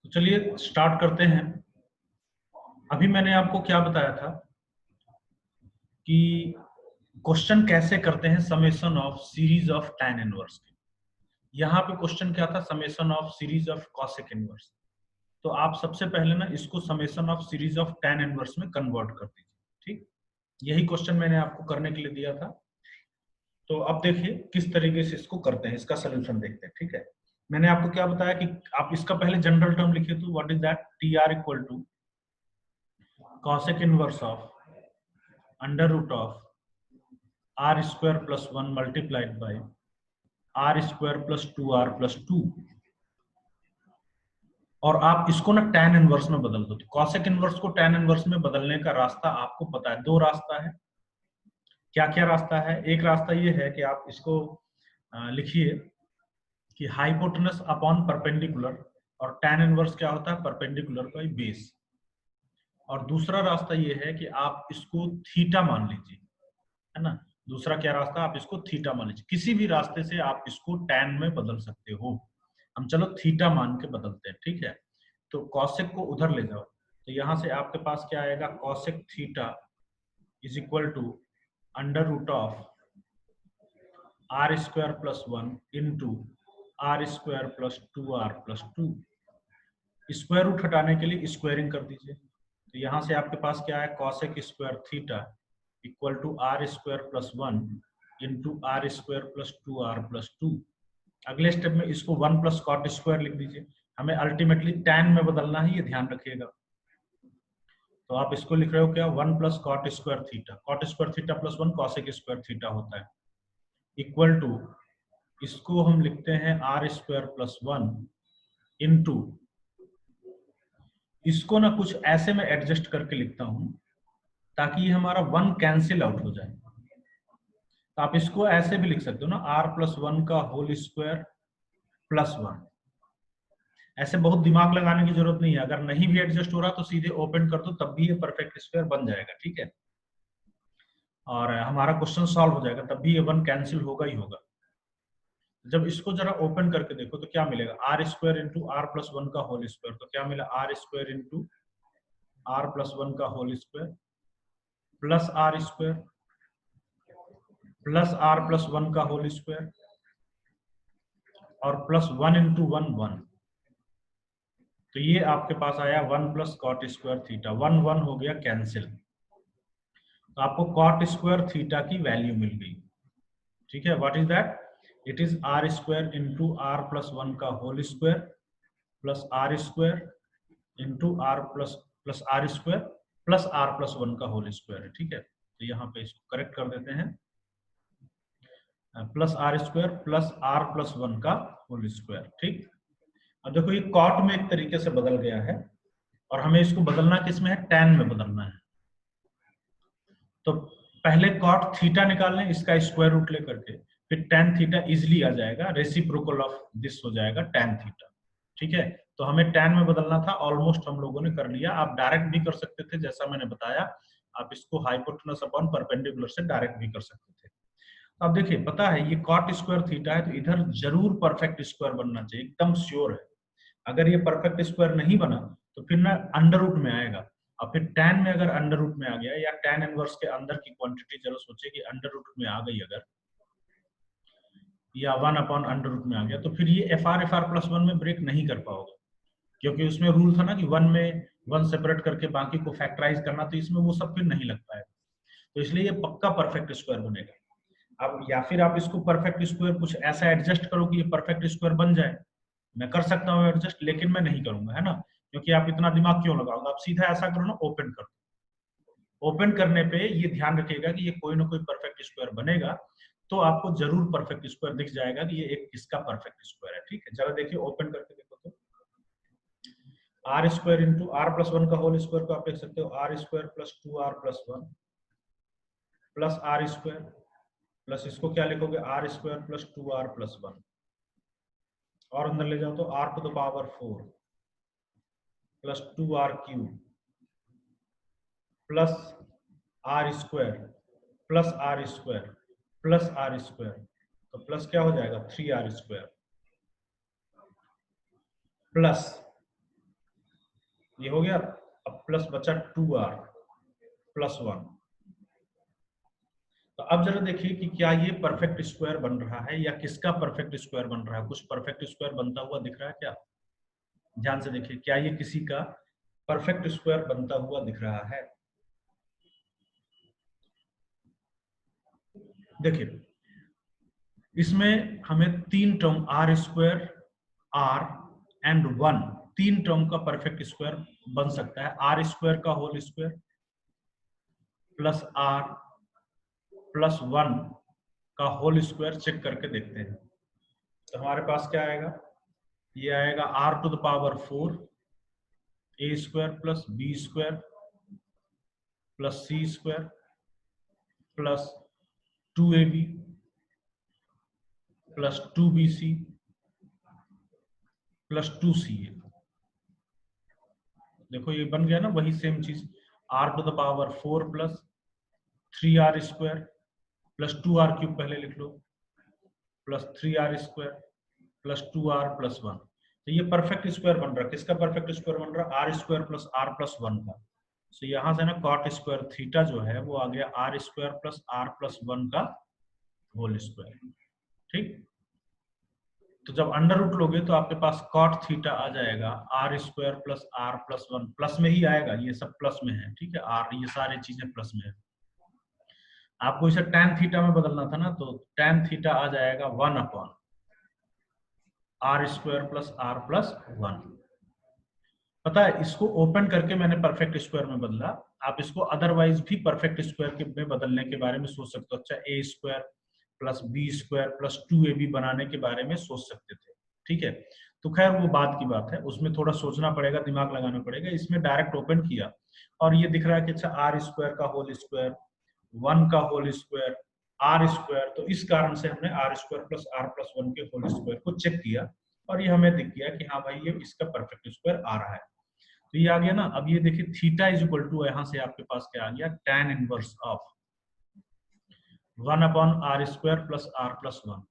तो चलिए स्टार्ट करते हैं। अभी मैंने आपको क्या बताया था कि क्वेश्चन कैसे करते हैं summation of series of tan inverse के। यहाँ पे क्वेश्चन क्या था, summation of series of cosec inverse. तो आप सबसे पहले ना इसको summation of series of tan inverse में कन्वर्ट कर दीजिए। ठीक, यही क्वेश्चन मैंने आपको करने के लिए दिया था। तो अब देखिए किस तरीके से इसको करते हैं, इसका सोल्यूशन देखते हैं। ठीक है, मैंने आपको क्या बताया कि आप इसका पहले जनरल टर्म लिखिए। तो what is that, t r equal to cosec inverse of under root of r square plus 1 multiplied by r square plus 2r plus 2। और आप इसको ना tan इनवर्स में बदल दो। तो cosec इनवर्स को tan इनवर्स में बदलने का रास्ता आपको पता है, दो रास्ता है। क्या क्या रास्ता है, एक रास्ता ये है कि आप इसको लिखिए कि हाइपोटेनस अपॉन परपेंडिकुलर, और tan इनवर्स क्या होता है, परपेंडिकुलर बाई बेस। और दूसरा रास्ता ये है कि आप इसको थीटा मान लीजिए, है ना। दूसरा क्या रास्ता, आप इसको थीटा मान लीजिए। किसी भी रास्ते से आप इसको tan में बदल सकते हो। हम चलो थीटा मान के बदलते हैं, ठीक है। तो कॉसेक को उधर ले जाओ, तो यहां से आपके पास क्या आएगा, cosec theta is equal to under root of r square plus 1 into r square plus 2r plus 2। Square root हटाने के लिए स्क्वायरिंग कर दीजिए। तो यहां से आपके पास क्या है, cosec square theta equal to r square plus 1 into r square plus 2r plus 2। अगले स्टेप में इसको 1 प्लस कॉट स्क्वायर लिख दीजिए। हमें अल्टीमेटली tan में बदलना है, ये ध्यान रखिएगा। तो आप इसको लिख रहे हो क्या, 1 plus cot square theta, cot square theta plus 1 cosec square theta होता है, इक्वल टू इसको हम लिखते हैं आर स्क्वायर प्लस 1 इंटू, इसको ना कुछ ऐसे में एडजस्ट करके लिखता हूं ताकि ये हमारा 1 कैंसिल आउट हो जाए। तो आप इसको ऐसे भी लिख सकते हो ना, आर प्लस 1 का होल स्क्वायर प्लस 1। ऐसे बहुत दिमाग लगाने की जरूरत नहीं है, अगर नहीं भी एडजस्ट हो रहा तो सीधे ओपन कर दो, तब भी ये परफेक्ट स्क्वायर बन जाएगा। ठीक है, और हमारा क्वेश्चन सॉल्व हो जाएगा, तब भी ये 1 कैंसिल होगा ही होगा। जब इसको जरा ओपन करके देखो तो क्या मिलेगा, r square into r plus 1 का होल स्क्वायर। तो क्या मिला, r square into r plus 1 का whole square plus r square plus r plus 1 का होल स्क्वायर और प्लस 1 इंटू 1 1। तो ये आपके पास आया 1 प्लस कॉट स्क्वायर थीटा, 1 1 हो गया कैंसिल। तो आपको कॉट स्क्वायर थीटा की वैल्यू मिल गई। ठीक है, what is that, it is r square into r plus 1 का whole square plus r square into r plus plus r square plus r plus 1 का होल स्क्वायर है। ठीक है, तो यहाँ पे इसको करेक्ट कर देते हैं, plus r square plus r plus 1 का होल स्क्वायर। ठीक, अब देखो ये कॉट में एक तरीके से बदल गया है, और हमें इसको बदलना किस में है, tan में बदलना है। तो पहले कॉट थीटा निकाल लें, इसका स्क्वायर रूट लेकर के, फिर tan थीटा इजिली आ जाएगा, रेसिप्रोकल ऑफ दिस हो जाएगा tan थीटा। ठीक है, तो हमें tan में बदलना था, ऑलमोस्ट हम लोगों ने कर लिया। आप डायरेक्ट भी कर सकते थे, जैसा मैंने बताया, आप इसको हाइपोटेनस अपॉन परपेंडिकुलर से डायरेक्ट भी कर सकते थे। अब देखिए, पता है ये कॉट स्क्वायर थीटा है, तो इधर जरूर परफेक्ट स्क्वायर बनना चाहिए, एकदम श्योर है। अगर ये परफेक्ट स्क्वायर नहीं बना तो फिर ना अंडर रूट में आएगा, और फिर tan में अगर अंडर रूट में आ गया, या tan इनवर्स के अंदर की क्वांटिटी चलो सोचे कि अंडर रूट में आ गई अगर, या 1 अपॉन अंडर रूट में आ गया, तो फिर ये एफ आर प्लस 1 में ब्रेक नहीं कर पाओगे, क्योंकि उसमें रूल था ना कि 1 में 1 सेपरेट करके बाकी को फैक्टराइज करना, तो इसमें वो सब फिर नहीं लग पाएगा। तो इसलिए ये पक्का परफेक्ट स्क्वायर बनेगा। अब या फिर आप इसको परफेक्ट स्क्वायर कुछ ऐसा एडजस्ट करो कि ये परफेक्ट स्क्वायर बन जाए। मैं कर सकता हूँ एडजस्ट, लेकिन मैं नहीं करूंगा, है ना, क्योंकि आप इतना दिमाग क्यों लगाओगे। आप सीधा ऐसा करो ना, ओपन कर दो। ओपन करने पे ये ध्यान रखिएगा कि ये कोई ना कोई परफेक्ट स्क्वायर बनेगा, तो आपको जरूर परफेक्ट स्क्वायर दिख जाएगा कि ये एक इसका परफेक्ट स्क्वायर है। ठीक है, जरा देखिए, ओपन करके देखो तो r square into r plus 1 का होल स्क्वायर को आप लिख सकते हो r square plus 2r plus 1 plus r square plus इसको क्या लिखोगे, are square plus 2r plus 1, और अंदर ले जाओ तो r to the power 4 plus 2r cube plus r square plus r square plus r square. तो प्लस क्या हो जाएगा, 3r स्क्वायर प्लस ये हो गया। अब प्लस बचा 2r प्लस 1। तो अब जरा देखिए कि क्या ये परफेक्ट स्क्वायर बन रहा है या किसका परफेक्ट स्क्वायर बन रहा है। कुछ परफेक्ट स्क्वायर बनता हुआ दिख रहा है क्या? ध्यान से देखिए, क्या ये किसी का परफेक्ट स्क्वायर बनता हुआ दिख रहा है? देखिए, इसमें हमें तीन term r square, r and 1, तीन टर्म का परफेक्ट स्क्वायर बन सकता है। आर स्क्वायर का whole square plus r plus 1 का होल स्क्वायर चेक करके देखते हैं। तो हमारे पास क्या आएगा? ये आएगा r to the power 4 a square plus b square plus c square plus 2ab plus 2bc plus 2ca। देखो ये बन गया ना वही सेम चीज, r to the power 4 plus 3r square plus 2r cube पहले लिख लो plus 3r square plus 2r plus 1। तो ये परफेक्ट स्क्वायर बन रहा है। किसका परफेक्ट स्क्वायर बन रहा है? R square plus r plus 1 का। तो यहां से ना कॉट स्क्वायर थीटा जो है वो आ गया r square plus r plus 1 का होल स्क्वायर। ठीक, तो जब अंडर रूट लोगे तो आपके पास कॉट थीटा आ जाएगा r square plus r plus 1, plus में ही आएगा, ये सब प्लस में है। ठीक है, आर ये सारी चीजें प्लस में है। आपको इसे tan थीटा में बदलना था ना, तो tan थीटा आ जाएगा 1 upon r square plus r plus 1। पता है, इसको ओपन करके मैंने परफेक्ट स्क्वायर में बदला। आप इसको अदरवाइज भी परफेक्ट स्क्वायर में बदलने के बारे में सोच सकते हो। अच्छा, A square plus B square plus 2ab बनाने के बारे में सोच सकते थे। ठीक है, तो खैर वो बात की बात है, उसमें थोड़ा सोचना पड़ेगा, दिमाग लगाना पड़ेगा। इसमें डायरेक्ट ओपन किया और ये दिख रहा है कि अच्छा आर स्क्वायर का होल स्क्वायर, 1 का होल स्क्वायर, आर स्क्वायर। तो इस कारण से हमने r square plus r plus 1 के होल स्क्वायर को चेक किया और ये हमें दिख गया कि हाँ भाई ये इसका परफेक्ट स्क्वायर आ रहा है। तो ये आ गया ना। अब ये देखिए थीटा इज इक्वल टू, यहां से आपके पास क्या आ गया? tan inverse of 1 upon r square plus r plus 1।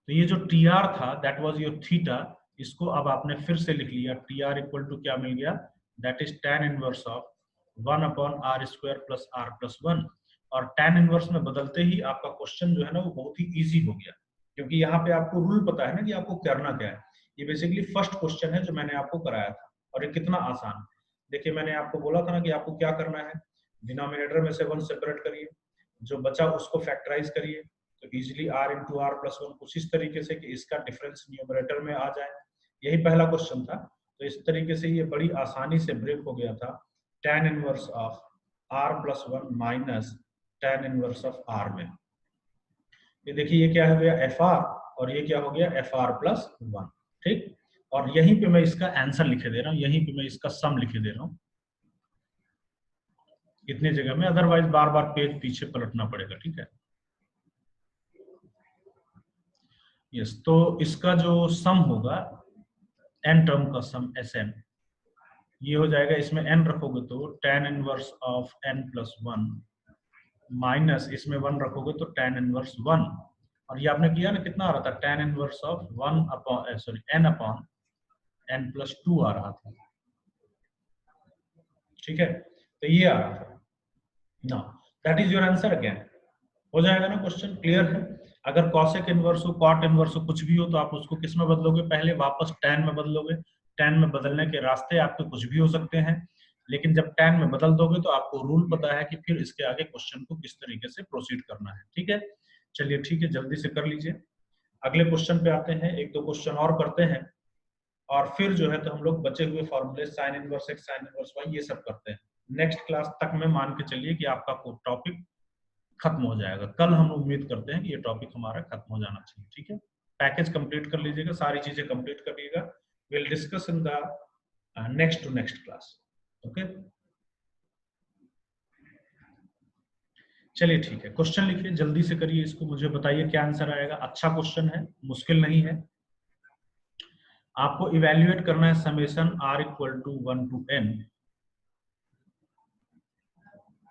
तो ये जो टी आर था दैट वाज योर थीटा, इसको अब आपने फिर से लिख लिया। टी आर इक्वल टू क्या मिल गया? That is tan inverse of 1 upon r square plus r plus 1। और tan इनवर्स में बदलते ही आपका क्वेश्चन जो है ना वो बहुत ही इजी हो गया, क्योंकि यहाँ पे आपको रूल पता है ना कि आपको करना क्या है। ये बेसिकली फर्स्ट क्वेश्चन है जो मैंने आपको कराया था और ये कितना आसान। देखिए मैंने आपको बोला था ना कि आपको क्या करना है, डिनोमिनेटर में से 1 सेपरेट करिए, जो बचा उसको फैक्टराइज करिए। तो easily r into r plus 1 कुछ इस तरीके से कि इसका डिफरेंस न्यूमरेटर में आ जाए। यही पहला क्वेश्चन था। तो इस तरीके से ये बड़ी आसानी से ब्रेक हो गया था। tan inverse of r plus 1 minus tan inverse of r में। ये देखिए ये क्या हो गया? fr, और ये क्या हो गया? fr plus 1। ठीक, और यहीं पे मैं इसका आंसर लिखे दे रहा हूँ, यहीं पे मैं इसका सम लिखे दे रहा हूँ इतनी जगह में, अदरवाइज बार बार पेज पीछे पलटना पड़ेगा। ठीक है, यस। तो इसका जो सम होगा n टर्म का सम Sn, ये हो जाएगा, इसमें n रखोगे तो tan inverse of n plus 1 minus इसमें 1 रखोगे तो tan इनवर्स 1। और ये आपने किया ना, कितना आ रहा था? tan inverse of 1 upon n upon n plus 2 आ रहा था। ठीक है, तो ये आ रहा था ना, that is your answer again. हो जाएगा ना क्वेश्चन? क्लियर है? अगर कॉसेक इनवर्स हो, कॉट इनवर्स हो, कुछ भी हो तो आप उसको किस में बदलोगे? पहले वापस tan में बदलोगे। tan में बदलने के रास्ते आपके कुछ भी हो सकते हैं, लेकिन जब tan में बदल दोगे तो आपको रूल पता है कि फिर इसके आगे क्वेश्चन को किस तरीके से प्रोसीड करना है। ठीक है, चलिए ठीक है, जल्दी से कर लीजिए। अगले क्वेश्चन पे आते हैं, एक दो क्वेश्चन और करते हैं और फिर जो है तो हम लोग बचे हुए फॉर्मूले sine inverse x, sine inverse y, ये सब करते हैं। नेक्स्ट क्लास तक में मान के चलिए कि आपका टॉपिक खत्म हो जाएगा। कल हम उम्मीद करते हैं कि ये टॉपिक हमारा खत्म हो जाना चाहिए। ठीक है, पैकेज कंप्लीट कर लीजिएगा, सारी चीजें कंप्लीट करिएगा। Will discuss in the next to next class. Okay, चलिए ठीक है, क्वेश्चन लिखिए, जल्दी से करिए इसको, मुझे बताइए क्या आंसर आएगा। अच्छा क्वेश्चन है, मुश्किल नहीं है। आपको इवेल्युएट करना है summation r equal to 1 to n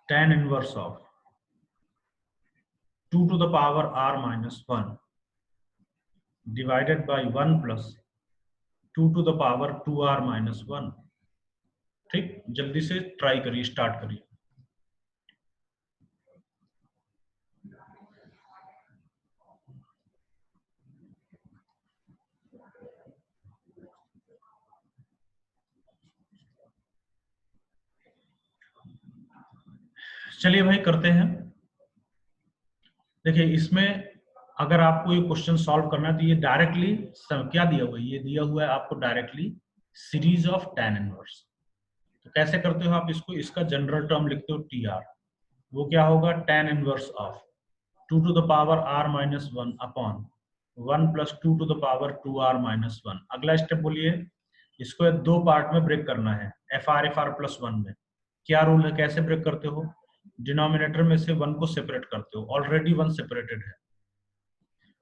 tan inverse of 2 to the power r minus 1 divided by 1 plus 2 to the power 2r minus 1 ठीक, जल्दी से ट्राई करिए, स्टार्ट करिए। चलिए भाई करते हैं। देखिए इसमें अगर आपको ये क्वेश्चन सॉल्व करना है तो ये डायरेक्टली क्या दिया हुआ है, ये दिया हुआ है आपको directly series of tan inverse. तो कैसे करते हो आप इसको, इसका जनरल टर्म लिखते हो टी आर, वो क्या होगा tan inverse of 2 to the power r minus one upon 1 plus 2 to the power 2r minus one. अगला स्टेप बोलिए, इसको दो पार्ट में ब्रेक करना है, एफ आर प्लस वन में। क्या रूल है, कैसे ब्रेक करते हो, डिनोमिनेटर में से वन को सेपरेट करते हो, ऑलरेडी वन सेपरेटेड है,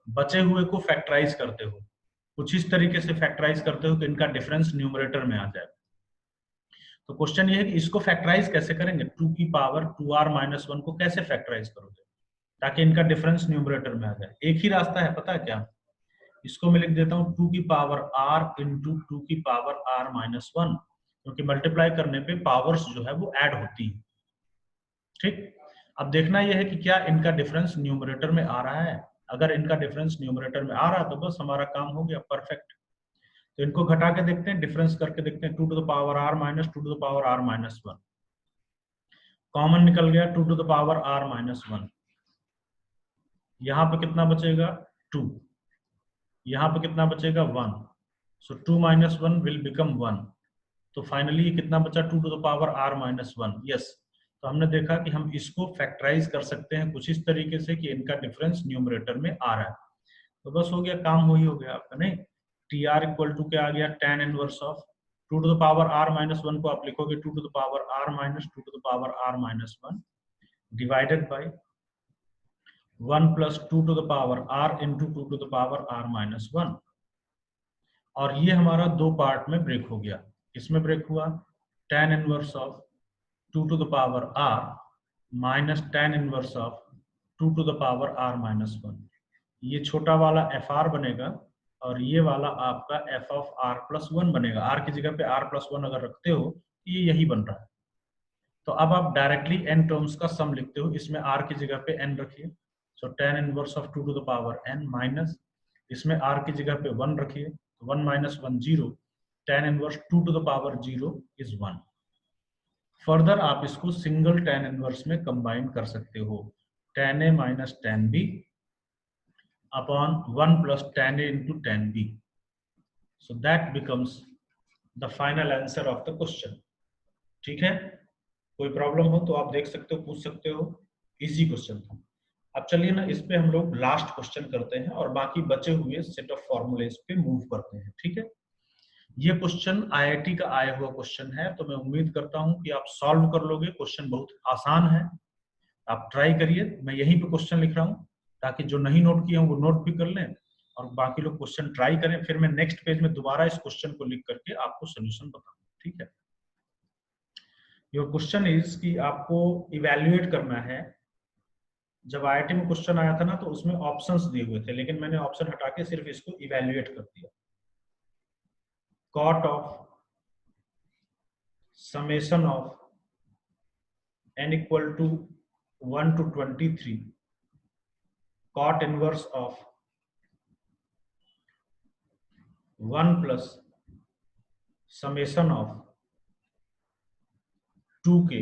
बचे हुए को फैक्टराइज करते हो, कुछ इस तरीके से फैक्टराइज करते हो कि इनका डिफरेंस न्यूमरेटर में आ जाए। तो क्वेश्चन ये है कि इसको फैक्टराइज कैसे करेंगे, 2 की पावर 2r माइनस वन को कैसे फैक्टराइज करोगे ताकि इनका डिफरेंस न्यूमरेटर में आ जाए। एक ही रास्ता है, पता है क्या, इसको मैं लिख देता हूँ 2 की पावर r इंटू 2 की पावर r माइनस वन, क्योंकि मल्टीप्लाई करने पे पावर्स जो है वो ऐड होती है। ठीक, अब देखना यह है कि क्या इनका डिफरेंस न्यूमरेटर में आ रहा है। अगर इनका डिफरेंस न्यूमरेटर में आ रहा है तो बस हमारा काम हो गया, परफेक्ट। तो इनको घटा के देखते हैं, डिफरेंस करके देखते हैं, 2 to the power r minus 2 to the power r minus one, common निकल गया 2 to the power r minus one. यहाँ पे कितना बचेगा 2, यहाँ पे कितना बचेगा 1, so 2 minus one will become 1। तो फाइनली ये कितना बचा, 2 to the power r minus one. Yes, तो हमने देखा कि हम इसको फैक्टराइज कर सकते हैं कुछ इस तरीके से कि इनका डिफरेंस न्यूमरेटर में आ रहा है। तो बस हो गया, काम हो ही हो गया आपका। नहीं, टी आर इक्वल टू क्या आ गया, tan inverse of 2 to the power r minus one को आप लिखोगे 2 to the power r minus 2 to the power r minus one divided by 1 plus 2 to the power r into 2 to the power r minus one. और ये हमारा दो part में break हो गया। इसमें ब्रेक हुआ tan inverse of 2 to the power r minus tan inverse of 2 to the power r minus one. ये छोटा वाला एफ आर बनेगा और ये वाला आपका f of r plus one बनेगा। आर की जगह पे आर प्लस वन अगर रखते हो तो ये यही बन रहा है। तो अब आप डायरेक्टली एन टर्म्स का सम लिखते हो, इसमें आर की जगह पे एन रखिए, so tan inverse of 2 to the power N minus, इसमें आर की जगह पे वन रखिए, one minus one zero, tan inverse 2 to the power zero is one. Further आप इसको सिंगल tan इनवर्स में कंबाइन कर सकते हो, tan A minus tan B upon 1 plus tan A into tan B. So that becomes the final answer of the question. ठीक है, कोई problem हो तो आप देख सकते हो, पूछ सकते हो, इजी क्वेश्चन था। अब चलिए ना इस पे हम लोग लास्ट क्वेश्चन करते हैं और बाकी बचे हुए सेट ऑफ फॉर्मूलेज पे मूव करते हैं। ठीक है, ये क्वेश्चन आईआईटी का आया हुआ क्वेश्चन है, तो मैं उम्मीद करता हूं कि आप सॉल्व कर लोगे। क्वेश्चन बहुत आसान है, आप ट्राई करिए। मैं यहीं पे क्वेश्चन लिख रहा हूँ ताकि जो नहीं नोट किए वो नोट भी कर लें और बाकी लोग क्वेश्चन ट्राई करें, फिर मैं नेक्स्ट पेज में दोबारा इस क्वेश्चन को लिख करके आपको सोल्यूशन बताऊंगा। ठीक है, योर क्वेश्चन इज कि आपको इवैल्यूएट करना है। जब आईआईटी में क्वेश्चन आया था ना तो उसमें ऑप्शंस दिए हुए थे, लेकिन मैंने ऑप्शन हटा के सिर्फ इसको इवैल्यूएट कर दिया। Cot of summation of n equal to 1 to 23 cot inverse of 1 plus summation of 2k,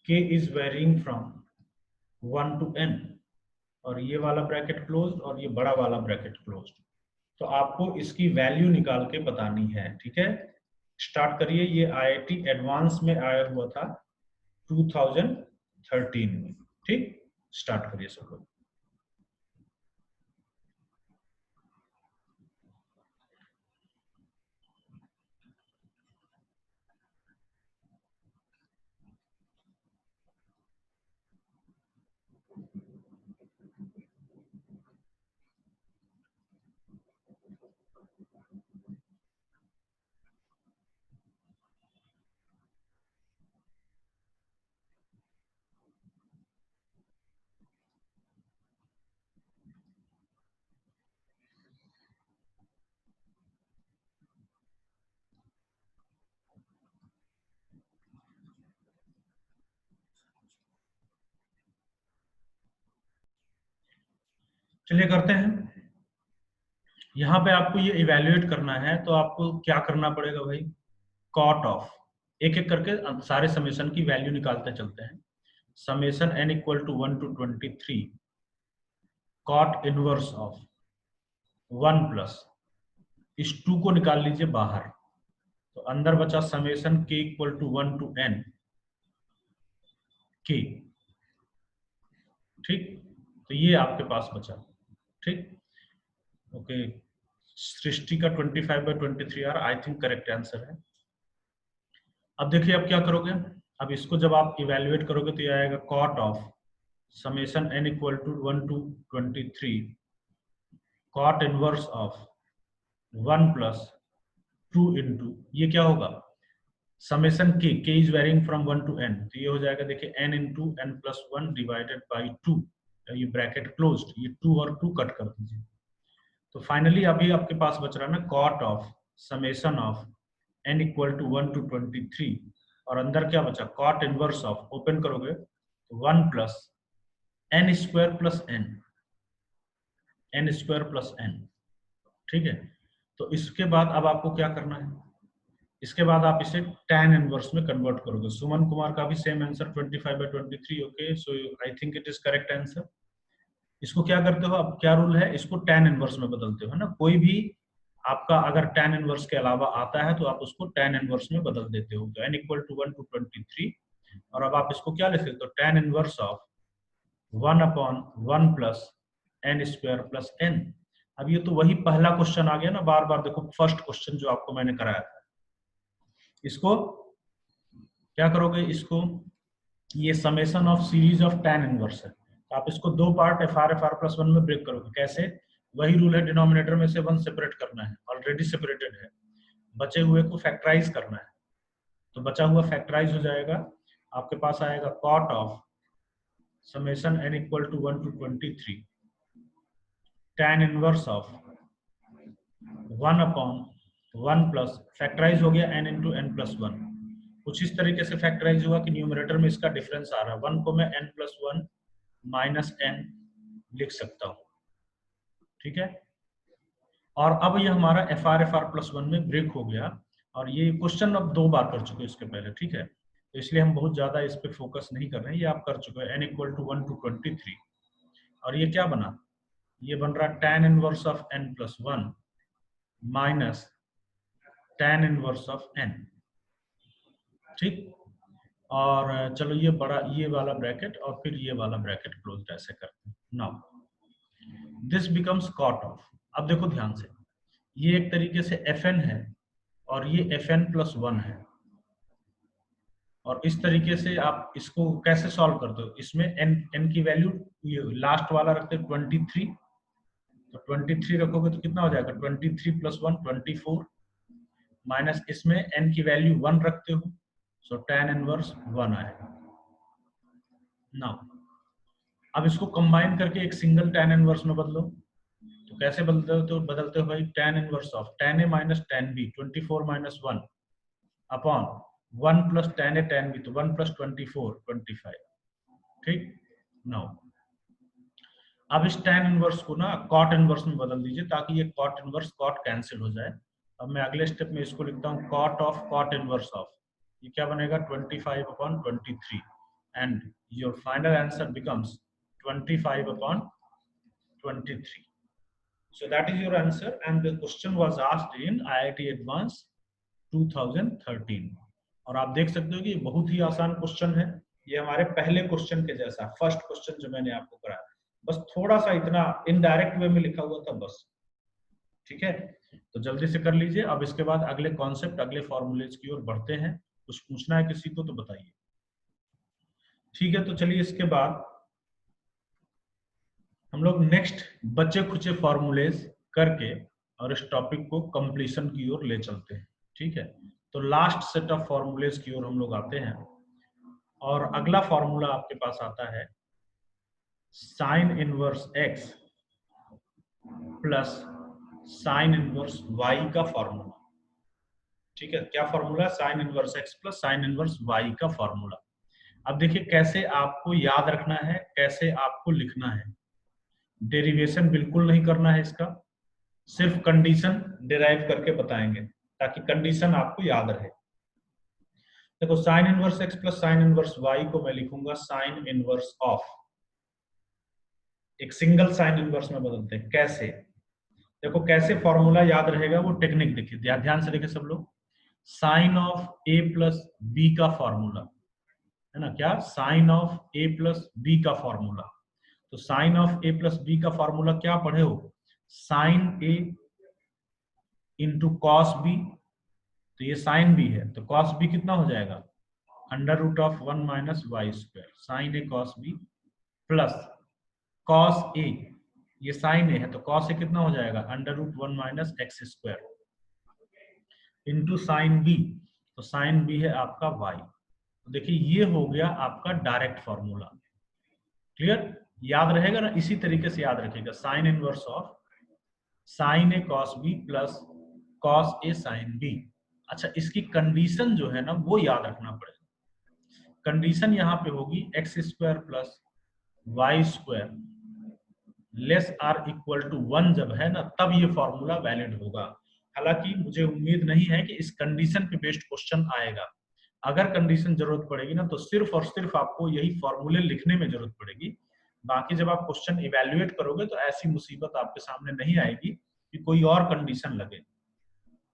k is varying from 1 to n, और ये वाला ब्रैकेट क्लोज्ड और ये बड़ा वाला ब्रैकेट क्लोज्ड। तो आपको इसकी वैल्यू निकाल के बतानी है। ठीक है, स्टार्ट करिए। ये आईआईटी एडवांस में आया हुआ था 2013 में। ठीक, स्टार्ट करिए सब लोग। चलिए करते हैं। यहाँ पे आपको ये इवेल्युएट करना है तो आपको क्या करना पड़ेगा भाई, कॉट ऑफ, एक एक करके सारे समेशन की वैल्यू निकालते चलते हैं। Summation n equal to 1 to 23 cot inverse of 1 plus इस 2 को निकाल लीजिए बाहर, तो अंदर बचा summation k equal to 1 to n k, ठीक। तो ये आपके पास बचा, ठीक। ओके, सृष्टि का 25/23 are I think correct answer है। अब देखिए अब क्या करोगे, अब इसको जब आप इवेल्युएट करोगे तो ये आएगा cot of summation n equal to 1 to 23 cot inverse of 1 plus 2 into ये क्या होगा, summation k is varying from 1 to n, तो ये हो जाएगा देखिए n into n plus 1 divided by 2, ये ब्रैकेट क्लोज्ड, ये 2 और 2 कट कर दीजिए। तो फाइनली अभी आपके पास बच रहा है ना cot of summation of n equal to 1 to 23 और अंदर क्या बचा, कॉट इनवर्स ऑफ, ओपन करोगे तो 1 plus n square plus n square plus n, ठीक है। तो इसके बाद अब आपको क्या करना है, इसके बाद आप इसे tan इनवर्स में कन्वर्ट करोगे। सुमन कुमार का भी same answer 25/23, okay, so I think it is correct answer. इसको क्या करते हो, अब क्या रूल है, इसको tan इनवर्स में बदलते हो, है ना। कोई भी आपका अगर tan इनवर्स के अलावा आता है तो आप उसको tan इनवर्स में बदल देते हो। तो n इक्वल टू 1 to 23 और अब आप इसको क्या लिख सकते हो, tan inverse of 1 upon 1 plus n square plus n। अब ये तो वही पहला क्वेश्चन आ गया ना, बार बार देखो फर्स्ट क्वेश्चन जो आपको मैंने कराया था, इसको क्या करोगे, इसको ये summation of series of tan inverse है, तो आप इसको दो पार्ट FR प्लस 1 में ब्रेक करोगे। कैसे, वही रूल है, डिनोमिनेटर में से 1 सेपरेट करना है, ऑलरेडी सेपरेटेड है, बचे हुए को फैक्टराइज करना है, तो बचा हुआ फैक्टराइज हो जाएगा, आपके पास आएगा cot of summation n equal to 1 to 23 tan inverse of 1 upon 1 plus factorise हो गया n इंटू n प्लस 1। कुछ इस तरीके से फैक्टराइज हुआ कि न्यूमरेटर में इसका डिफरेंस आ रहा है, 1 को मैं n प्लस 1 माइनस n लिख सकता हूँ, ठीक है। और अब ये हमारा FR प्लस 1 में ब्रेक हो गया, और ये क्वेश्चन अब 2 बार कर चुके हैं इसके पहले, ठीक है, तो इसलिए हम बहुत ज्यादा इस पे फोकस नहीं कर रहे हैं, ये आप कर चुके हैं। n इक्वल टू 1 to 23 और ये क्या बना, ये बन रहा tan inverse of n plus 1 minus tan inverse of n, ठीक। और चलो ये बड़ा, ये वाला ब्रैकेट और फिर ये वाला ब्रैकेट क्लोज ऐसे करते हैं। Now this becomes cot of, अब देखो ध्यान से, ये एक तरीके से fn है और ये fn प्लस 1 है, और इस तरीके से आप इसको कैसे सॉल्व करते हो, इसमें n की वैल्यू ये लास्ट वाला रखते हो 23, तो 23 रखोगे तो कितना हो जाएगा, 23 प्लस 1 24 माइनस इसमें n की वैल्यू 1 रखते हो, सो tan इनवर्स 1 आएगा। नाउ अब इसको कंबाइन करके एक सिंगल tan इनवर्स में बदलो, तो कैसे बदलते हो भाई, tan inverse of tan a minus tan b 24 minus 1 upon 1 plus tan a tan b, तो 1 प्लस 24 25, ठीक। नाउ अब इस tan इनवर्स को ना cot इनवर्स में बदल दीजिए ताकि ये cot इनवर्स cot कैंसिल हो जाए। अब मैं अगले स्टेप में इसको लिखता हूँ cot of cot inverse of, ये क्या बनेगा 25 upon 23 and your final answer becomes 25 upon 23। So that is your answer and the question was asked in IIT Advanced 2013 और आप देख सकते हो कि बहुत ही आसान क्वेश्चन है, ये हमारे पहले क्वेश्चन के जैसा फर्स्ट क्वेश्चन जो मैंने आपको कराया, बस थोड़ा सा इतना इनडायरेक्ट वे में लिखा हुआ था बस, ठीक है। तो जल्दी से कर लीजिए। अब इसके बाद अगले कॉन्सेप्ट, अगले फॉर्मूलेज की ओर बढ़ते हैं। कुछ पूछना है किसी को तो बताइए, ठीक है। तो चलिए इसके बाद हम लोग नेक्स्ट बचे खुचे फॉर्मूलेज करके और इस टॉपिक को कंप्लीशन की ओर ले चलते हैं, ठीक है। तो लास्ट सेट ऑफ फॉर्मूलेज की ओर हम लोग आते हैं और अगला फॉर्मूला आपके पास आता है sign inverse x plus sine inverse y का फॉर्मूला, ठीक है। क्या formula, sign inverse x plus sine inverse y का फॉर्मूला। अब देखिए कैसे आपको याद रखना है, कैसे आपको लिखना है। डेरिवेशन बिल्कुल नहीं करना है इसका, सिर्फ कंडीशन डिराइव करके बताएंगे ताकि कंडीशन आपको याद रहे। देखो sine inverse x plus sine inverse y को मैं लिखूंगा साइन इनवर्स ऑफ, एक सिंगल साइन इनवर्स में बदलते हैं। कैसे? देखो कैसे फॉर्मूला याद रहेगा वो टेक्निक देखिए, ध्यान से देखिए सब लोग। Sine of A plus B का फॉर्मूला है ना, क्या? Sine of A plus B का फॉर्मूला। तो sine of A plus B का फॉर्मूला क्या पढ़े हो? Sine a into cos b, तो ये साइन बी है तो कॉस बी कितना हो जाएगा? Under root of 1 minus Y square, sine A cos B plus cos A, ये साइन ए है तो कॉस ए कितना हो जाएगा? Under root 1 minus x square into sine B, तो साइन बी है आपका वाई। तो देखिए ये हो गया आपका डायरेक्ट फॉर्मूला। क्लियर? याद रहेगा ना? इसी तरीके से याद रखिएगा, sine inverse of sine A cos B plus cos a sine b. अच्छा इसकी कंडीशन जो है ना वो याद रखना पड़ेगा। कंडीशन यहाँ पे होगी x square plus y square less or equal to 1 जब है ना तब ये फॉर्मूला वैलिड होगा। हालांकि मुझे उम्मीद नहीं है कि इस कंडीशन पे बेस्ड क्वेश्चन आएगा। अगर कंडीशन जरूरत पड़ेगी ना तो सिर्फ और सिर्फ आपको यही फॉर्मूले लिखने में जरूरत पड़ेगी। बाकी जब आप क्वेश्चन इवेल्युएट करोगे तो ऐसी मुसीबत आपके सामने नहीं आएगी कि कोई और कंडीशन लगे।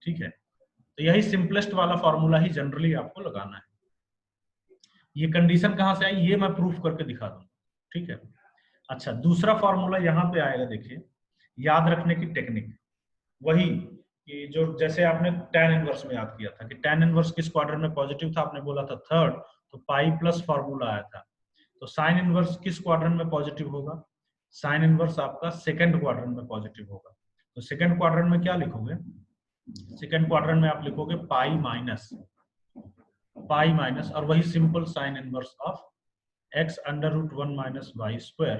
ठीक है, तो यही सिंपलेस्ट वाला फॉर्मूला ही जनरली आपको लगाना है। ये कंडीशन कहां से आई ये मैं प्रूफ करके दिखा दूंगा। ठीक है, अच्छा दूसरा फॉर्मूला यहाँ पे आएगा। देखिए याद रखने की टेक्निक वही कि जो जैसे आपने tan इनवर्स में याद किया था कि tan इनवर्स किस क्वाड्रेंट में पॉजिटिव था, आपने बोला था थर्ड, तो पाई प्लस फॉर्मूला आया था। तो साइन इनवर्स किस क्वाड्रेंट में पॉजिटिव होगा? साइन इनवर्स आपका सेकंड क्वाड्रेंट में पॉजिटिव होगा। तो सेकंड क्वाड्रेंट में क्या लिखोगे? सेकंड क्वाड्रेंट में आप लिखोगे पाई माइनस और वही simple sine inverse of x under root 1 minus Y square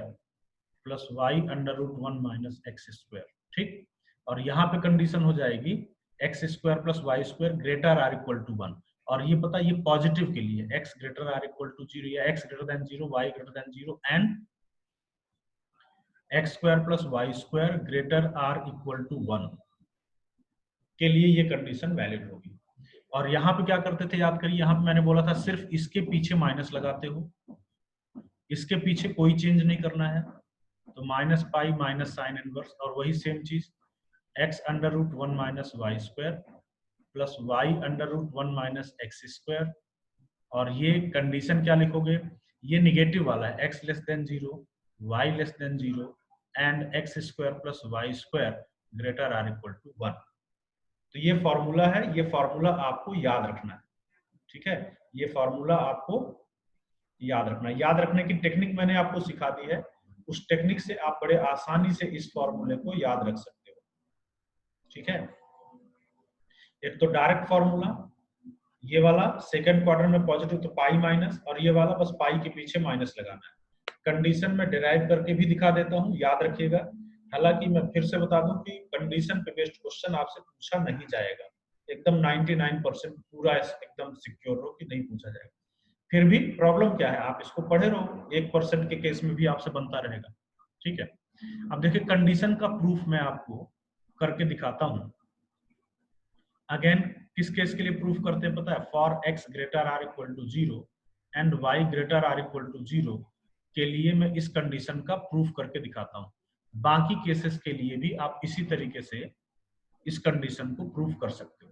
plus y under root 1 minus x square. ठीक, और यहाँ पे कंडीशन हो जाएगी x square plus y square greater or equal to 1। और ये पता ये पॉजिटिव के लिए x greater or equal to 0 या x greater than 0 y greater than 0 and x square plus y square greater or equal to 1 के लिए ये कंडीशन वैलिड होगी। और यहाँ पे क्या करते थे याद करिए, यहाँ पे मैंने बोला था सिर्फ इसके पीछे माइनस लगाते हो, इसके पीछे कोई चेंज नहीं करना है। तो minus pi minus sine inverse और वही सेम चीज x under root 1 minus Y square plus y under root 1 minus x square. और ये कंडीशन क्या लिखोगे? ये निगेटिव वाला है, x less than 0 y less than 0 and x square plus y square greater or equal to 1। तो ये formula है, ये फॉर्मूला आपको याद रखना है। ठीक है, ये फॉर्मूला आपको याद रखना है। याद रखने की टेक्निक मैंने आपको सिखा दी है, उस टेक्निक से आप बड़े आसानी से इस फॉर्मूले को याद रख सकते हो। ठीक है, एक तो डायरेक्ट फॉर्मूला ये वाला सेकंड क्वाड्रेंट में पॉजिटिव तो पाई माइनस, और ये वाला बस पाई के पीछे माइनस लगाना है। कंडीशन में डिराइव करके भी दिखा देता हूं, याद रखिएगा। हालांकि मैं फिर से बता दूं कि कंडीशन पे बेस्ड क्वेश्चन आपसे पूछा नहीं जाएगा, एकदम 99% पूरा एकदम सिक्योर हो कि नहीं पूछा जाएगा। फिर भी प्रॉब्लम क्या है, आप इसको पढ़े रहो, 1% के केस में भी आपसे बनता रहेगा। ठीक है, अब देखिए कंडीशन का प्रूफ मैं आपको करके दिखाता हूं। अगेन किस केस के लिए प्रूफ करते हैं पता है? For x greater or equal to 0 and y greater or equal to 0 के लिए मैं इस कंडीशन का प्रूफ करके दिखाता हूं। बाकी केसेस के लिए भी आप इसी तरीके से इस कंडीशन को प्रूफ कर सकते हो।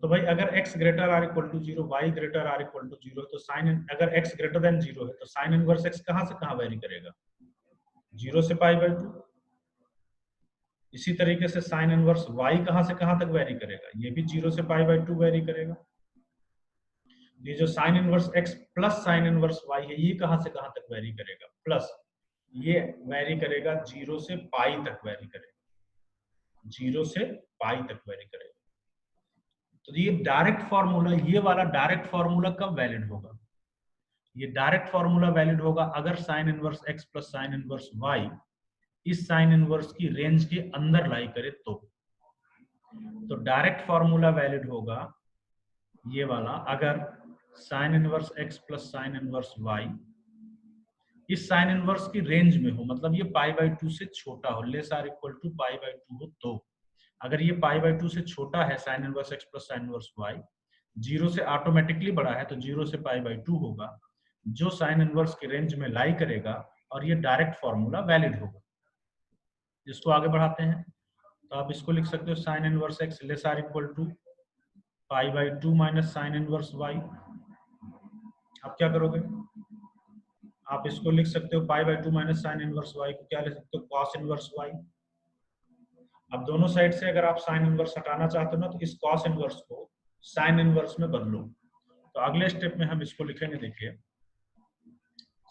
तो भाई अगर x greater or equal to 0 y greater or equal to 0 तो साइन, अगर x ग्रेटर देन 0 है तो साइन इनवर्स x कहां से कहां वेरी करेगा? 0 से पाई बाय 2। इसी तरीके से साइन इनवर्स y कहां से कहां तक वेरी करेगा? ये भी 0 से पाई बाय 2 वेरी करेगा। ये जो sign inverse x plus sine inverse y है ये कहां से कहां तक वेरी करेगा? प्लस ये वेरी करेगा 0 से पाई तक वेरी करेगा, 0 से पाई तक वेरी करेगा। तो ये डायरेक्ट फॉर्मूला, ये वाला डायरेक्ट फॉर्मूला कब वैलिड होगा? ये डायरेक्ट फॉर्मूला वैलिड होगा अगर sign inverse x plus sine inverse y इस साइन इनवर्स की रेंज के अंदर लाई करे तो डायरेक्ट फॉर्मूला वैलिड होगा ये वाला अगर sign inverse x plus sine inverse y इस साइन इनवर्स की रेंज में हो, मतलब ये π/2 से छोटा हो, लेस आर इक्वल टू π/2 हो तो। अगर ये π/2 से छोटा है sign inverse x plus sine inverse y, 0 से ऑटोमेटिकली बड़ा है तो 0 से π/2 होगा, जो साइन इनवर्स की रेंज में लाई करेगा, और ये डायरेक्ट फॉर्मूला वैलिड होगा। इसको आगे बढ़ाते हैं, तो आप इसको लिख सकते हो sine inverse x less or equal to π/2 minus sine inverse y। आप क्या करोगे, आप इसको लिख सकते हो π/2 माइनस साइन इनवर्स y को क्या लिख सकते हो, कॉस इनवर्स y। अब दोनों साइड से अगर आप साइन इनवर्स हटाना चाहते हो ना, तो इस कॉस इनवर्स को साइन इनवर्स में बदलो। तो अगले स्टेप में हम इसको लिखेंगे, देखिए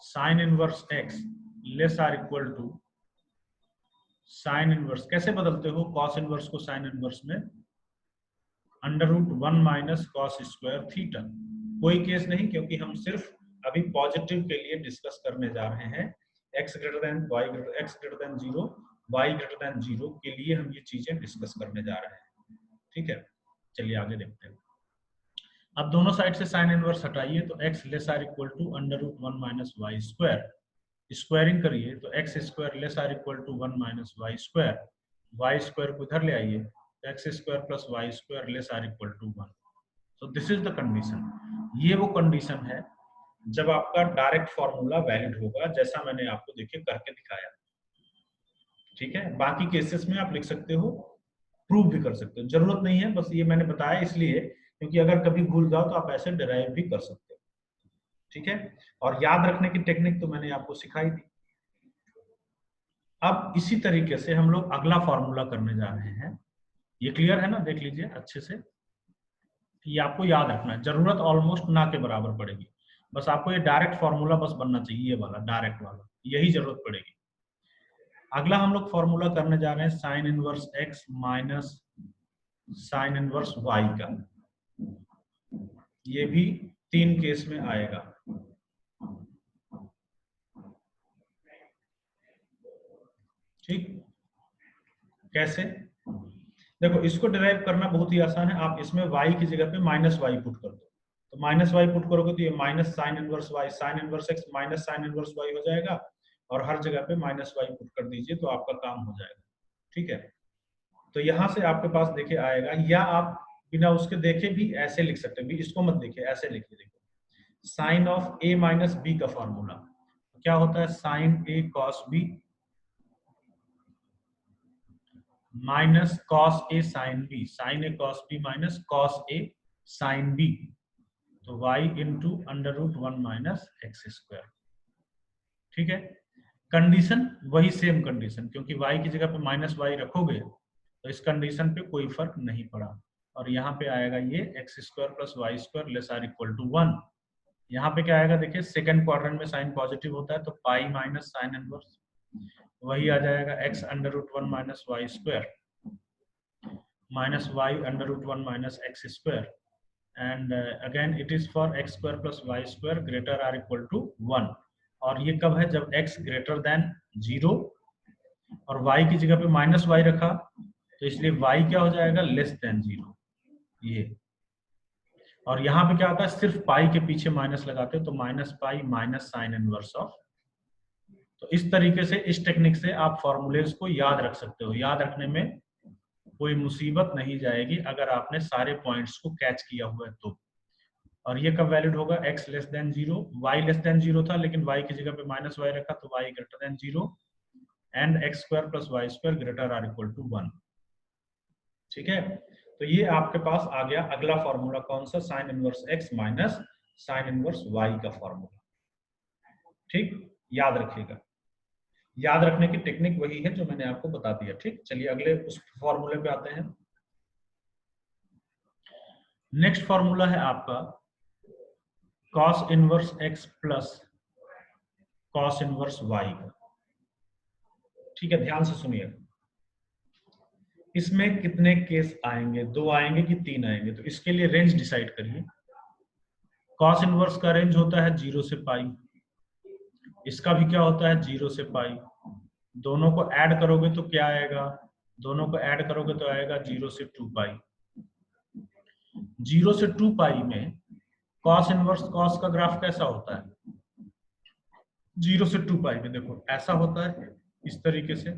sine inverse x less or equal to sine inverse, कैसे बदलते हो कॉस इनवर्स को साइन इनवर्स में, √1 माइनस कॉस स्क्वायर थीटा। कोई केस नहीं, क्योंकि हम सिर्फ अभी पॉजिटिव के लिए डिस्कस करने जा रहे हैं, x greater then y, x greater than 0, y greater than 0 के लिए हम ये चीजें डिस्कस करने जा रहे हैं। ठीक है, चलिए आगे देखते हैं। अब दोनों साइड से साइन इनवर्स हटाइए, तो x less or equal to √1 minus Y square, squaring करिए तो x square less or equal to 1 minus Y square, y square को इधर ले आइए तो x square plus y square less or equal to 1। So this is the condition. ये वो condition है जब आपका डायरेक्ट फॉर्मूला वैलिड होगा, जैसा मैंने आपको देखिए करके दिखाया। ठीक है, बाकी केसेस में आप लिख सकते हो, प्रूव भी कर सकते हो, जरूरत नहीं है, बस ये मैंने बताया इसलिए क्योंकि अगर कभी भूल जाओ तो आप ऐसे डिराइव भी कर सकते हो। ठीक है, और याद रखने की टेक्निक तो मैंने आपको सिखाई दी। अब इसी तरीके से हम लोग अगला फॉर्मूला करने जा रहे हैं। ये क्लियर है ना, देख लीजिए अच्छे से। ये आपको याद रखना है, जरूरत ऑलमोस्ट ना के बराबर पड़ेगी, बस आपको ये डायरेक्ट फॉर्मूला बस बनना चाहिए, ये वाला डायरेक्ट वाला, यही जरूरत पड़ेगी। अगला हम लोग फॉर्मूला करने जा रहे हैं sign inverse x minus sine inverse y का। ये भी 3 केस में आएगा। ठीक, कैसे, देखो इसको डिराइव करना बहुत ही आसान है। आप इसमें y की जगह पे माइनस वाई पुट कर दो, तो माइनस वाई पुट करोगे तो ये minus sine inverse y, sign inverse x minus sine inverse y हो जाएगा, और हर जगह पे माइनस वाई पुट कर दीजिए तो आपका काम हो जाएगा। ठीक है, तो यहां से आपके पास देखिए आएगा, या आप बिना उसके देखे भी ऐसे लिख सकते हैं, इसको मत देखिए, ऐसे लिखिए, देखो sine of a minus B का फॉर्मूला क्या होता है, sine a cos b minus cos a sine b, sine a cos b minus cos a sine b, तो y into √1 minus x square. ठीक है, कंडीशन वही सेम कंडीशन, क्योंकि y की जगह पे माइनस वाई रखोगे तो इस कंडीशन पे कोई फर्क नहीं पड़ा, और यहाँ पे आएगा ये x square plus y square less or equal to 1। यहाँ पे क्या आएगा, देखिए सेकंड क्वाड्रेंट में साइन पॉजिटिव होता है तो पाई माइनस साइन इनवर्स, वही आ जाएगा x √1 minus Y square minus y √1 minus x square, and again it is for x square plus y square greater or equal to 1। और ये कब है, जब x ग्रेटर देन 0 और y की जगह पे माइनस वाई रखा, तो इसलिए y क्या हो जाएगा, लेस देन 0 ये। और यहाँ पे क्या होता है, सिर्फ पाई के पीछे माइनस लगाते हो तो minus pi minus sine inverse of. तो इस तरीके से, इस टेक्निक से आप फॉर्मूलेज को याद रख सकते हो, याद रखने में कोई मुसीबत नहीं जाएगी अगर आपने सारे पॉइंट्स को कैच किया हुआ है तो। और ये कब वैलिड होगा, x less than 0, y less than 0 था लेकिन y की जगह पे माइनस वाई रखा तो y greater than 0, and x square plus y square greater or equal to 1। ठीक है, तो ये आपके पास आ गया अगला फॉर्मूला, कौन सा, sign inverse x minus sine inverse y का फॉर्मूला। ठीक, याद रखिएगा, याद रखने की टेक्निक वही है जो मैंने आपको बता दिया। ठीक, चलिए अगले उस फॉर्मूले पे आते हैं। नेक्स्ट फॉर्मूला है आपका cos inverse x plus cos inverse y का। ठीक है, ध्यान से सुनिए, इसमें कितने केस आएंगे, 2 आएंगे कि 3 आएंगे, तो इसके लिए रेंज डिसाइड करिए। cos इनवर्स का रेंज होता है 0 से पाई, इसका भी क्या होता है 0 से पाई, दोनों को ऐड करोगे तो क्या आएगा, दोनों को ऐड करोगे तो आएगा 0 से 2 पाई। 0 से 2 पाई में cos इनवर्स cos का ग्राफ कैसा होता है, 0 से 2 पाई में देखो ऐसा होता है, इस तरीके से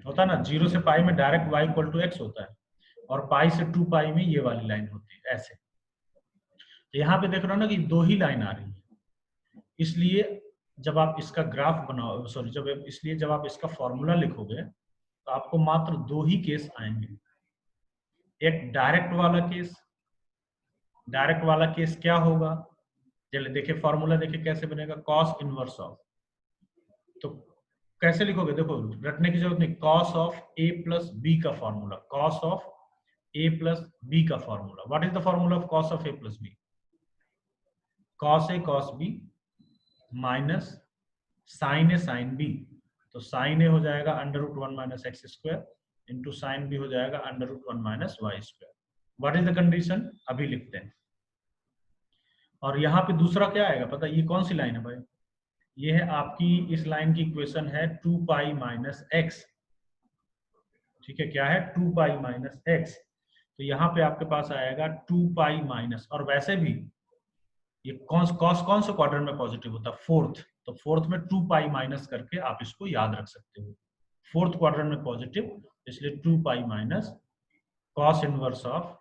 होता है ना। 0 से पाई में direct y equal to x होता है, और पाई से 2 पाई में ये वाली लाइन होती है ऐसे। तो यहाँ पे देख रहे हो ना कि दो ही लाइन आ रही है, इसलिए जब आप इसका ग्राफ बनाओ, सॉरी जब आप इसका फॉर्मूला लिखोगे तो आपको मात्र दो ही केस आएंगे। एक डायरेक्ट वाला केस क्या होगा, चलिए देखिए फॉर्मूला देखिए कैसे बनेगा, कॉस इनवर्स ऑफ, तो कैसे लिखोगे देखो, रटने की जरूरत नहीं, cos of A plus B का formula, cos of A plus B का formula. What is the formula of cos of A plus B? Cos A cos B minus sine A sine B, तो sine A हो जाएगा under root 1 minus x square into sine B हो जाएगा under root 1 minus Y square. What is the condition, अभी लिखते हैं। और यहाँ पे दूसरा क्या आएगा पता है, ये कौन सी लाइन है भाई, ये है आपकी, इस लाइन की इक्वेशन है 2 पाई माइनस एक्स, ठीक है, क्या है 2 पाई माइनस एक्स। तो यहाँ पे आपके पास आएगा 2 पाई माइनस, और वैसे भी ये कौन से क्वाड्रेंट में पॉजिटिव होता है, फोर्थ, तो फोर्थ में 2 पाई माइनस करके आप इसको याद रख सकते हो, फोर्थ क्वाड्रेंट में पॉजिटिव, इसलिए 2 pi minus cos inverse of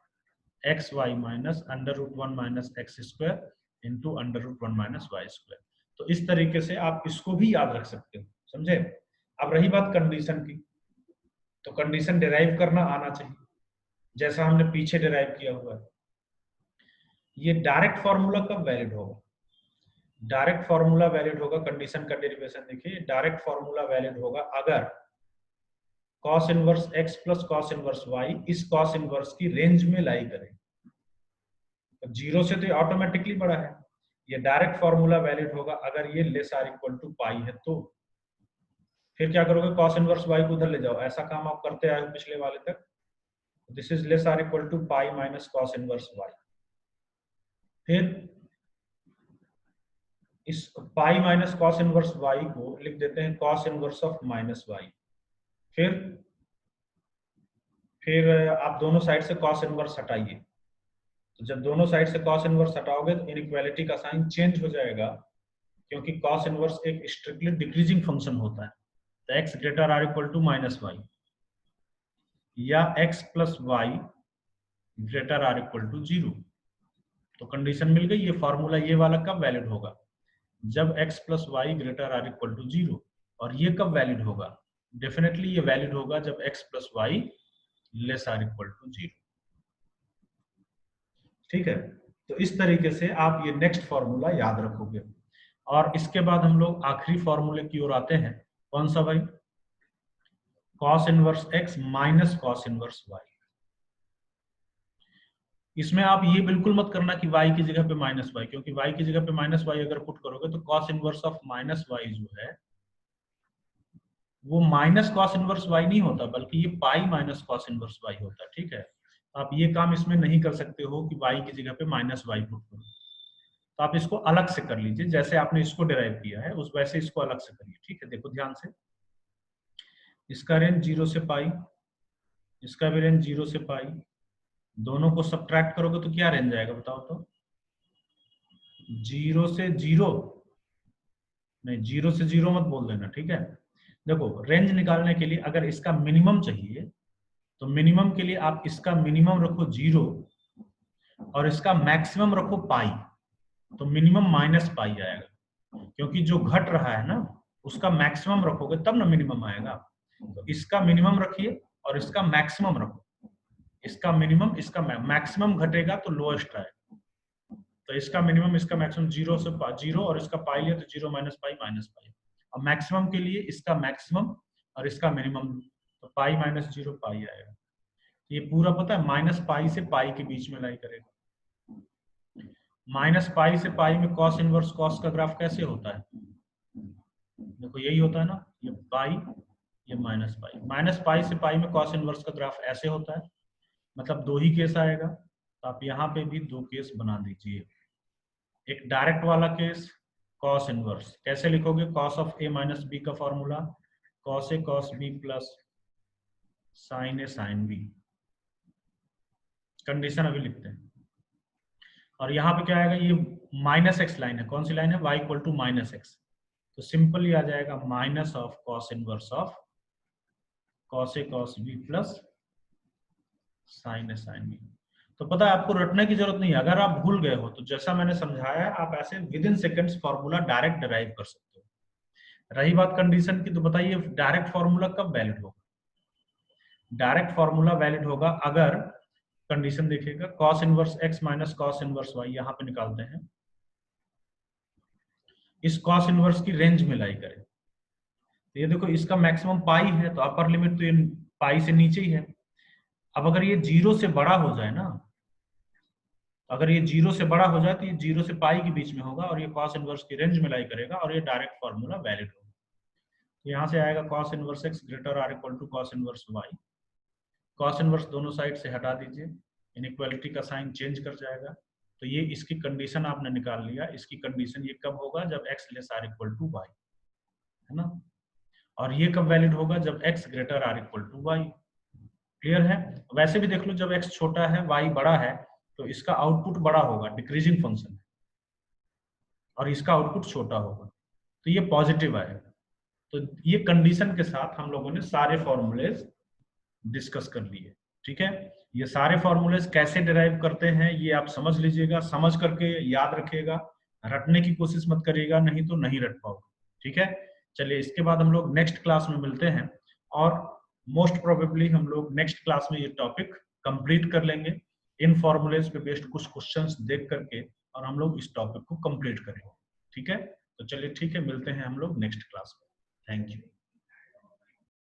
x y minus under root 1 minus x square into under root 1 minus Y square. तो इस तरीके से आप इसको भी याद रख सकते हो, समझे। अब रही बात कंडीशन की, तो कंडीशन डिराइव करना आना चाहिए, जैसा हमने पीछे डिराइव किया हुआ है। ये डायरेक्ट फॉर्मूला कब वैलिड होगा, डायरेक्ट फॉर्मूला वैलिड होगा, कंडीशन का डेरिवेशन देखिए, डायरेक्ट फॉर्मूला वैलिड होगा अगर cos inverse x plus cos inverse y इस cos इनवर्स की रेंज में लाई करे। तो 0 से तो ऑटोमेटिकली बड़ा है, ये डायरेक्ट फॉर्मूला वैलिड होगा अगर ये लेस आर इक्वल टू पाई है। तो फिर क्या करोगे, cos इनवर्स y को उधर ले जाओ, ऐसा काम आप करते आए हो पिछले वाले तक। This is less or equal to pi minus cos inverse y। फिर इस pi minus cos inverse y को लिख देते हैं cos inverse of minus y। फिर आप दोनों साइड से cos इनवर्स हटाइए, तो जब दोनों साइड से cos इनवर्स हटाओगे तो इनइक्वालिटी का साइन चेंज हो जाएगा, क्योंकि cos इनवर्स एक स्ट्रिक्टली डिक्रीजिंग फंक्शन होता है। तो x greater or equal to minus y, या x plus y greater or equal to 0। तो कंडीशन मिल गई, ये फॉर्मूला ये वाला कब वैलिड होगा, जब x plus y greater or equal to 0। और ये कब वैलिड होगा, डेफिनेटली ये वैलिड होगा जब x plus y less or equal to 0। ठीक है, तो इस तरीके से आप ये नेक्स्ट फॉर्मूला याद रखोगे। और इसके बाद हम लोग आखिरी फॉर्मूले की ओर आते हैं, कौन सा भाई, cos inverse x minus cos inverse y। इसमें आप ये बिल्कुल मत करना कि y की जगह पे माइनस वाई, क्योंकि y की जगह पे माइनस वाई अगर पुट करोगे तो cos inverse of minus y जो है वो माइनस cos इनवर्स y नहीं होता, बल्कि ये पाई माइनस cos इनवर्स y होता है। ठीक है, आप ये काम इसमें नहीं कर सकते हो कि y की जगह पे माइनस वाई पुट करो, तो आप इसको अलग से कर लीजिए, जैसे आपने इसको डिराइव किया है उस वैसे इसको अलग से करिए। ठीक है, देखो ध्यान से, इसका रेंज 0 से पाई, इसका भी रेंज 0 से पाई, दोनों को सब्ट्रैक्ट करोगे तो क्या रेंज आएगा बताओ तो, 0 से 0 नहीं, 0 से 0 मत बोल देना, ठीक है। देखो रेंज निकालने के लिए अगर इसका मिनिमम चाहिए तो मिनिमम के लिए आप इसका मिनिमम रखो 0 और इसका मैक्सिमम रखो पाई, तो मिनिमम माइनस पाई आएगा, क्योंकि जो घट रहा है ना उसका मैक्सिमम रखोगे तब ना मिनिमम आएगा। तो इसका मिनिमम रखिए और इसका मैक्सिमम रखो, इसका मिनिमम इसका मैक्सिमम घटेगा तो लोएस्ट आएगा, तो इसका मिनिमम इसका मैक्सिमम 0 से 0 और इसका पाई लिया तो 0 माइनस पाई। और मैक्सिमम के लिए इसका मैक्सिमम और इसका मिनिमम, तो पाई माइनस 0 पाई आएगा। ये पूरा पता है माइनस पाई से पाई के बीच में लाई करेगा। माइनस पाई से पाई में cos इनवर्स cos का ग्राफ कैसे होता है, देखो यही होता है ना, ये पाई ये माइनस पाई से पाई में cos इनवर्स का ग्राफ ऐसे होता है, मतलब दो ही केस आएगा। तो आप यहाँ पे भी दो केस बना दीजिए, एक डायरेक्ट वाला केस cos इनवर्स, कैसे लिखोगे, cos of a minus B का formula cos a cos b plus sin a sin b। Condition अभी लिखते हैं, और यहाँ पे क्या आएगा, ये माइनस एक्स लाइन है, कौन सी लाइन है, y equal to minus x, तो सिंपली आ जाएगा minus of cos inverse of cos A cos B plus sine A sine B. तो पता है आपको रटने की जरूरत नहीं है, अगर आप भूल गए हो तो जैसा मैंने समझाया है आप ऐसे with in seconds formula direct derive कर सकते हो। रही बात कंडीशन की, तो बताइए डायरेक्ट फॉर्मूला कब वैलिड होगा? डायरेक्ट फॉर्मूला वैलिड होगा अगर कंडीशन देखिएगा, cos inverse x minus cos inverse y, यहां पे निकालते हैं, इस कॉस इनवर्स की रेंज में लाई करें। तो ये देखो इसका मैक्सिमम पाई है, तो अपर लिमिट तो ये पाई से नीचे ही है। अब अगर ये जीरो से बड़ा हो जाए ना, अगर ये जीरो से बड़ा हो जाए तो ये जीरो से पाई के बीच में होगा और ये कॉस इनवर्स की रेंज में लाई करेगा और ये डायरेक्ट फॉर्मूला वैलिड होगा। तो यहाँ से आएगा cos inverse x greater or equal to cos inverse y. Cos inverse दोनों साइड से हटा दीजिए, इनइक्वालिटी का साइन चेंज कर जाएगा। तो ये इसकी कंडीशन आपने निकाल लिया। इसकी कंडीशन ये कब होगा, जब x less or equal to y, है ना। और ये कब वैलिड होगा, जब x greater or equal to y. Clear है? वैसे भी देख लो, जब एक्स छोटा है वाई बड़ा है तो इसका आउटपुट बड़ा होगा, डिक्रीजिंग फंक्शन है, और इसका आउटपुट छोटा होगा, तो ये पॉजिटिव आएगा। तो ये कंडीशन के साथ हम लोगों ने सारे फॉर्मूलेज डिस्कस कर लिए। ठीक है, ये सारे फॉर्मूलेज कैसे डिराइव करते हैं ये आप समझ लीजिएगा, समझ करके याद रखिएगा, रटने की कोशिश मत करिएगा, नहीं तो नहीं रट पाओगे। ठीक है, चलिए इसके बाद हम लोग नेक्स्ट क्लास में मिलते हैं, और मोस्ट प्रोबेबली हम लोग नेक्स्ट क्लास में ये टॉपिक कंप्लीट कर लेंगे, इन फॉर्मूलेज पे बेस्ड कुछ क्वेश्चंस देख करके, और हम लोग इस टॉपिक को कंप्लीट करेंगे। ठीक है, तो चलिए ठीक है, मिलते हैं हम लोग नेक्स्ट क्लास में। Thank you.